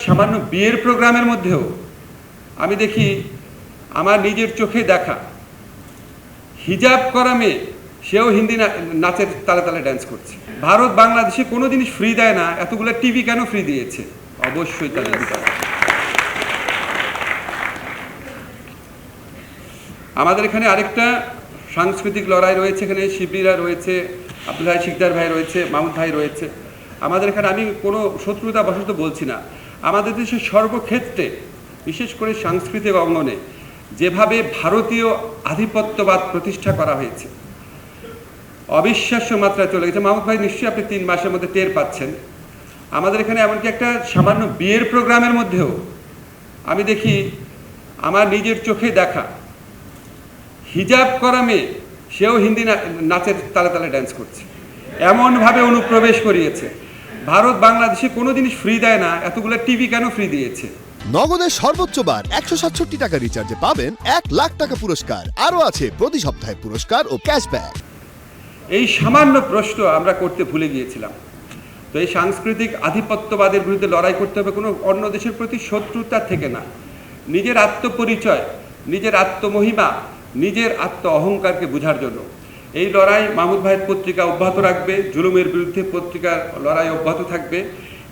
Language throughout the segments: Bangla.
সামান্য বিয়ের প্রোগ্রামের মধ্যেও আমি দেখি আমার নিজের চোখে দেখা হিজাব করা মেয়ে সেও হিন্দি নাচের তালে তালে ড্যান্স করছে। ভারত বাংলাদেশে কোনো জিনিস ফ্রি দেয় না, এতগুলো টিভি কেন ফ্রি দিয়েছে? অবশ্যই তাদের বিচার। আমাদের এখানে আরেকটা সাংস্কৃতিক লড়াই রয়েছে, এখানে শিবিরা রয়েছে, আব্দুল ভাই শিকদার ভাই রয়েছে, মাহমুদ ভাই রয়েছে। আমাদের এখানে আমি কোনো শত্রুতা বশত বলছি না, আমাদের দেশের সর্বক্ষেত্রে বিশেষ করে সাংস্কৃতিক অঙ্গনে যেভাবে ভারতীয় আধিপত্যবাদ প্রতিষ্ঠা করা হয়েছে অবিশ্বাস্য মাত্রায় চলে গেছে। মাহমুদ ভাই নিশ্চয়ই আপনি 3 মাসের মধ্যে টের পাচ্ছেন। আমাদের এখানে এমনকি একটা সামান্য বিয়ের প্রোগ্রামের মধ্যেও আমি দেখি আমার নিজের চোখে দেখা হিজাব করা মেয়ে সেও হিন্দি নাচের তালে তালে ড্যান্স করছে, এমনভাবে অনুপ্রবেশ করিয়েছে। ভারত বাংলাদেশে কোনো জিনিস ফ্রি দেয় না, এতগুলো টিভি কেন ফ্রি দিয়েছে? নগদের সর্বোচ্চ বার 167 টাকা রিচার্জে পাবেন 1 লাখ টাকা পুরস্কার। আরও আছে প্রতি সপ্তাহে পুরস্কার ও ক্যাশব্যাক। এই সামান্য প্রশ্ন আমরা করতে ভুলে গিয়েছিলাম। তো এই সাংস্কৃতিক আধিপত্যবাদের বিরুদ্ধে লড়াই করতে হবে কোনো অন্য দেশের প্রতি শত্রুতা থেকে না, নিজের আত্মপরিচয়, নিজের আত্মমহিমা, নিজের আত্ম অহংকারকে বোঝার জন্য। এই লড়াই মাহমুদ ভাইয়ের পত্রিকা অব্যাহত রাখবে, জুলুমের বিরুদ্ধে পত্রিকার লড়াই অব্যাহত থাকবে,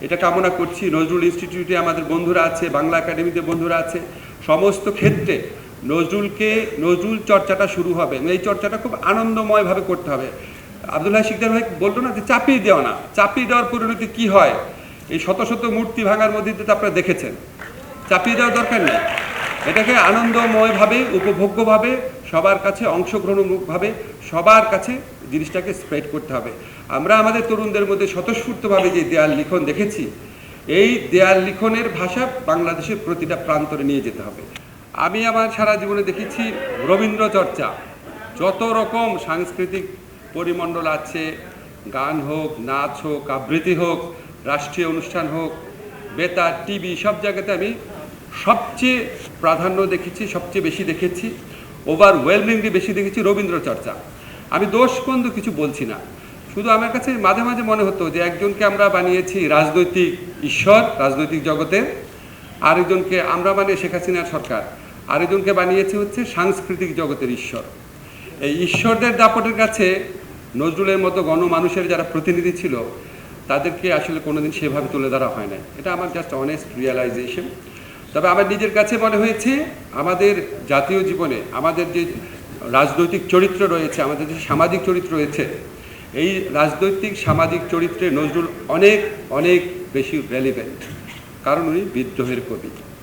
এটা কামনা করছি। নজরুল ইনস্টিটিউটে আমাদের বন্ধুরা আছে, বাংলা একাডেমিতে বন্ধুরা আছে, সমস্ত ক্ষেত্রে নজরুল চর্চাটা শুরু হবে। এই চর্চাটা খুব আনন্দময়ভাবে করতে হবে। আব্দুল ভাই শিকদার ভাই বলতো না যে চাপিয়ে দেওয়া না, চাপিয়ে দেওয়ার পরিণতি কী হয়? এই শত শত মূর্তি ভাঙার মধ্যে তো আপনারা দেখেছেন। চাপিয়ে দেওয়ার দরকার নেই, এটাকে আনন্দময়ভাবে, উপভোগ্যভাবে, সবার কাছে অংশগ্রহণমূলকভাবে সবার কাছে জিনিসটাকে স্প্রেড করতে হবে। আমরা আমাদের তরুণদের মধ্যে স্বতঃস্ফূর্তভাবে যে দেয়াল লিখন দেখেছি, এই দেয়াল লিখনের ভাষা বাংলাদেশের প্রতিটা প্রান্তরে নিয়ে যেতে হবে। আমি আমার সারা জীবনে দেখেছি রবীন্দ্র চর্চা, যত রকম সাংস্কৃতিক পরিমণ্ডল আছে, গান হোক, নাচ হোক, আবৃত্তি হোক, রাষ্ট্রীয় অনুষ্ঠান হোক, বেতার, টিভি, সব জায়গাতে আমি সবচেয়ে প্রাধান্য দেখেছি, সবচেয়ে বেশি দেখেছি, ওভারওয়েলমিংলি বেশি দেখেছি রবীন্দ্র চর্চা। আমি দোষবন্ধু কিছু বলছি না, শুধু আমার কাছে মাঝে মাঝে মনে হতো যে একজনকে আমরা বানিয়েছি রাজনৈতিক ঈশ্বর, রাজনৈতিক জগতে, আরেকজনকে আমরা মানে শেখ হাসিনার সরকার, আরেকজনকে বানিয়েছে হচ্ছে সাংস্কৃতিক জগতের ঈশ্বর। এই ঈশ্বরদের দাপটের কাছে নজরুলের মতো গণমানুষের যারা প্রতিনিধি ছিল তাদেরকে আসলে কোনোদিন সেভাবে তুলে ধরা হয় না। এটা আমার জাস্ট অনেস্ট রিয়েলাইজেশন। তবে আমার নিজের কাছে মনে হয়েছে আমাদের জাতীয় জীবনে আমাদের যে রাজনৈতিক চরিত্র রয়েছে, আমাদের যে সামাজিক চরিত্র রয়েছে, এই রাজনৈতিক সামাজিক চরিত্রে নজরুল অনেক অনেক বেশি রেলিভেন্ট, কারণ উনি বিদ্রোহের কবি।